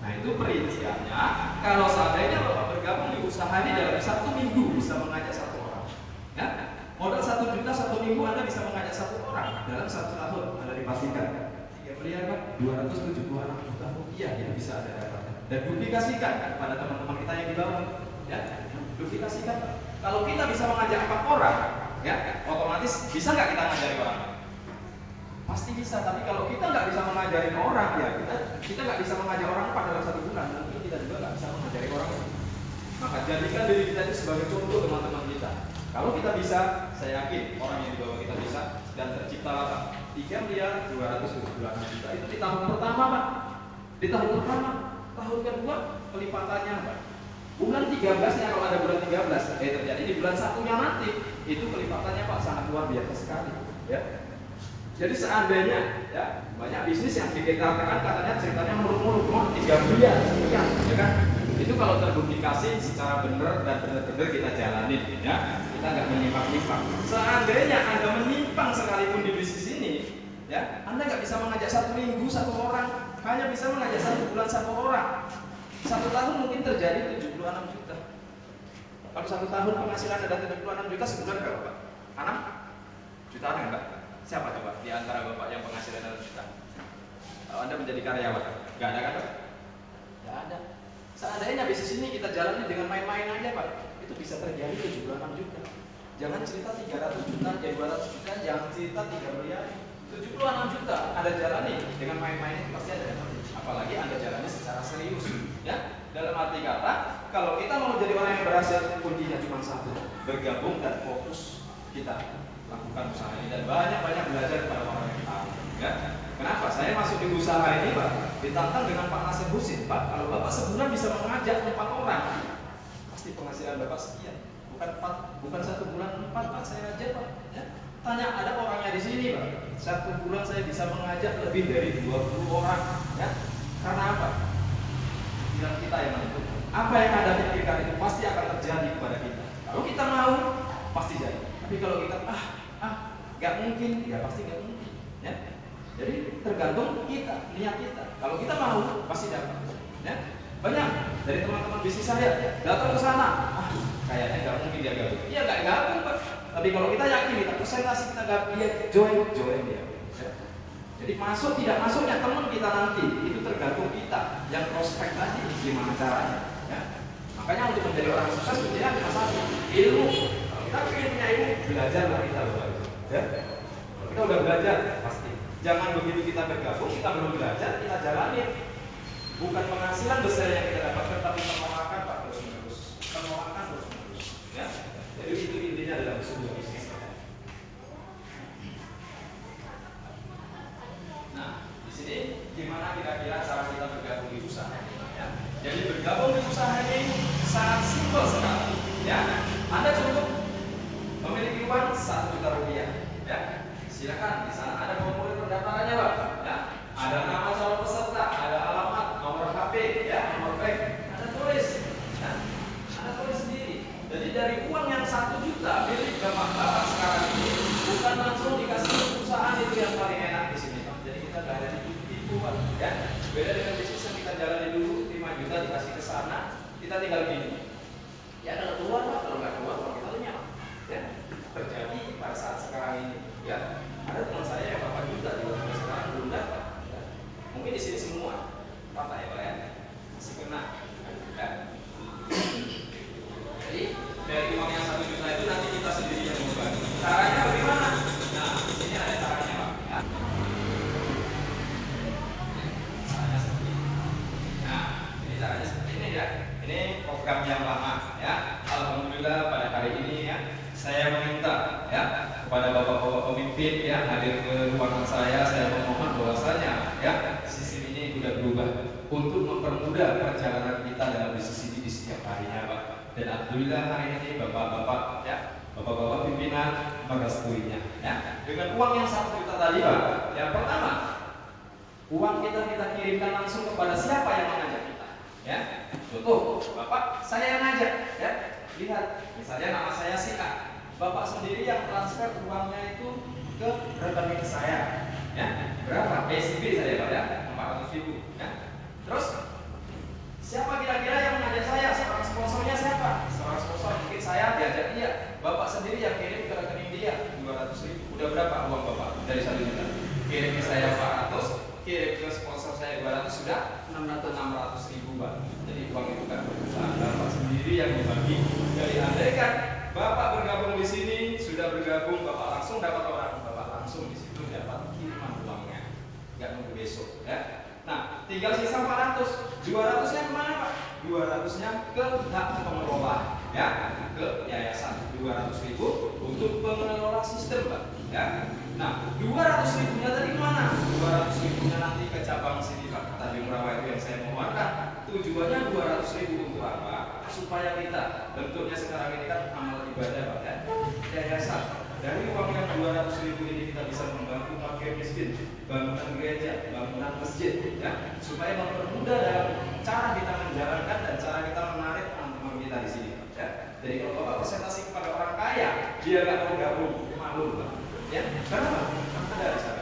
Nah itu perinciannya. Kalau seandainya Bapak bergabung di usaha ini dalam 1 minggu bisa mengajak 1 orang, ya. Modal 1 juta 1 minggu Anda bisa mengajak 1 orang. Dalam 1 tahun Anda dipastikan 3 miliar Pak, 276 juta rupiah yang bisa Anda dapatkan. Dan duplikasikan pada teman-teman kita yang di bawah, ya. Duplikasikan. Kalau kita bisa mengajak 4 orang, ya, otomatis bisa nggak kita ngajari orang? Pasti bisa. Tapi kalau kita nggak bisa mengajari orang, ya kita nggak bisa mengajari orang dalam 1 bulan, mungkin kita juga nggak bisa mengajari orang. Maka jadikan diri kita itu sebagai contoh teman-teman kita. Kalau kita bisa, saya yakin orang yang di bawah kita bisa, dan terciptalah Pak 3 miliar 276 juta itu di tahun pertama Pak. Di tahun pertama, tahun kedua pelipatannya Pak. Bulan 13-nya kalau ada bulan 13 terjadi di bulan 1-nya nanti itu pelipatannya Pak sangat luar biasa sekali, ya. Jadi seandainya ya banyak bisnis yang dikatakan katanya ceritanya muluk-muluk 3 miliar sekian, ya kan? Itu kalau terduplikasi secara benar dan benar-benar kita jalanin, ya. Kita nggak menyimpang-nyimpang. Seandainya Anda menyimpang sekalipun di bisnis ini, ya, Anda nggak bisa mengajak 1 minggu 1 orang, hanya bisa mengajak 1 bulan 1 orang. 1 tahun mungkin terjadi 76 juta. Kalau 1 tahun penghasilan ada 76 juta, sebulan berapa Pak? 6 jutaan enggak? Siapa coba di antara Bapak yang penghasilan 6 juta? Kalau Anda menjadi karyawan, nggak ada kan Pak? Nggak ada. Seandainya bisnis ini kita jalani dengan main-main aja Pak, itu bisa terjadi 76 juta. Jangan cerita 300 juta, jadi 200 juta, jangan cerita 3 miliar. 76 juta Anda jalani dengan main-main itu pasti ada. Apalagi Anda jalani secara serius, ya. Dalam arti kata, kalau kita mau jadi orang yang berhasil, kuncinya cuma satu, bergabung dan fokus kita lakukan usaha ini dan banyak-banyak belajar kepada orang yang tahu, ya. Kenapa? Saya masuk di usaha ini Pak, ditantang dengan Pak Nasir Husin. Pak, kalau Bapak sebulan bisa mengajak 4 orang, pasti penghasilan Bapak sekian. Bukan 1 bulan 4 Pak, saya aja Pak, ya. Tanya ada orangnya di sini Pak. 1 bulan saya bisa mengajak lebih dari 20 orang, ya. Karena apa? Pikiran kita yang menentukan. Apa yang Anda pikirkan itu pasti akan terjadi kepada kita. Kalau kita mau, pasti jadi. Tapi kalau kita nggak mungkin, ya pasti nggak mungkin, ya. Jadi tergantung kita, niat kita. Kalau kita mau, pasti dapat, ya. Banyak dari teman-teman bisnis saya datang ke sana, kayaknya nggak mungkin dia gabung. Iya nggak gabung Pak. Tapi kalau kita yakin, kita presentasi, kita gabung, dia join dia. Ya. Jadi masuk tidak masuknya teman kita nanti itu tergantung kita yang prospek tadi gimana caranya, ya. Makanya untuk menjadi orang sukses kuncinya cuma satu, ilmu. Kalau kita ingin punya ilmu, belajarlah kita Bapak, ya. Kalau kita udah belajar pasti. Jangan begitu kita bergabung, kita belum belajar, kita jalani. Bukan penghasilan besar yang kita dapatkan, tapi penolakan Pak terus-menerus, ya. Jadi itu intinya dalam sebuah bisnis. Nah, di sini gimana kira-kira cara kita bergabung di usaha ini, ya. Jadi bergabung di usaha ini sangat simpel sekali, ya. Anda cukup memiliki uang 1 juta rupiah, ya. Silakan di sana ada formulir pendaftarannya Pak, ya. Ada nama calon peserta, ada alamat, nomor HP, ya, nomor bank, Anda tulis, ya. Anda tulis sendiri. Jadi dari uang yang 1 juta milik Bapak sekarang ini bukan langsung dikasih perusahaan itu yang paling enak di sini Pak. Jadi kita nggak ada tipu Pak, ya. Beda dengan bisnis yang kita jalani dulu 5 juta dikasih ke sana, kita tinggal gini. Ya kalau keluar Pak, kalau nggak keluar Pak kita lenyap, ya. Terjadi pada saat sekarang ini, ya. Ada teman saya yang 8 juta juga sampai sekarang belum dapat. Ya. Mungkin di sini semua patah ya Pak, ya. Masih kena, ya. Jadi dari uang yang 1 juta itu nanti kita sendiri yang membagi. Caranya bagaimana? Nah, di sini ada caranya Pak, ya. Caranya seperti ini. Nah, ini caranya seperti ini, ya. Ini program yang lama, ya. Alhamdulillah pada hari ini, ya, saya meminta, ya, kepada bapak-bapak pemimpin, ya, hadir ke ruangan saya memohon bahwasanya, ya, sistem ini sudah berubah untuk mempermudah perjalanan kita dalam bisnis ini di setiap harinya Pak. Dan alhamdulillah hari ini bapak-bapak, ya, bapak-bapak pimpinan merestuinya, ya. Dengan uang yang 1 juta tadi Pak, yang pertama uang kita kirimkan langsung kepada siapa yang mengajak kita, ya. Contoh, Bapak saya yang ngajak, ya. Lihat, misalnya nama saya si A, Bapak sendiri yang transfer uangnya itu ke rekening saya, ya. Berapa? SB saya Pak, ya, 400.000, ya. Terus berapa uang Bapak dari 1 juta? Kirim ke saya 400, kirim ke sponsor saya 200, sudah 600 ribu Pak. Jadi uang itu kan perusahaan Bapak sendiri yang membagi. Jadi andai kan Bapak bergabung di sini, sudah bergabung, Bapak langsung dapat orang, Bapak langsung di situ dapat kiriman uangnya, nggak nunggu besok ya. Nah, tinggal sisa 400, 200-nya kemana Pak? 200-nya ke hak pengelola ya, ke yayasan. 200 ribu untuk pengelola sistem Pak ya. Nah, 200 ribunya tadi kemana? 200 ribunya nanti ke cabang sini Pak, Tanjung Rawa itu yang saya mohonkan. Tujuannya 200 ribu untuk apa? Supaya kita, bentuknya sekarang ini kan amal ibadah Pak ya, yayasan. Dari uang yang 200 ribu ini kita bisa membantu fakir miskin, bangunan gereja, bangunan masjid ya, supaya mempermudah dalam cara kita menjalankan dan cara kita menarik teman-teman kita di sini Pak ya. Jadi kalau Bapak presentasi kepada orang kaya, dia nggak mau gabung, malu Pak ya. Kenapa? Karena ada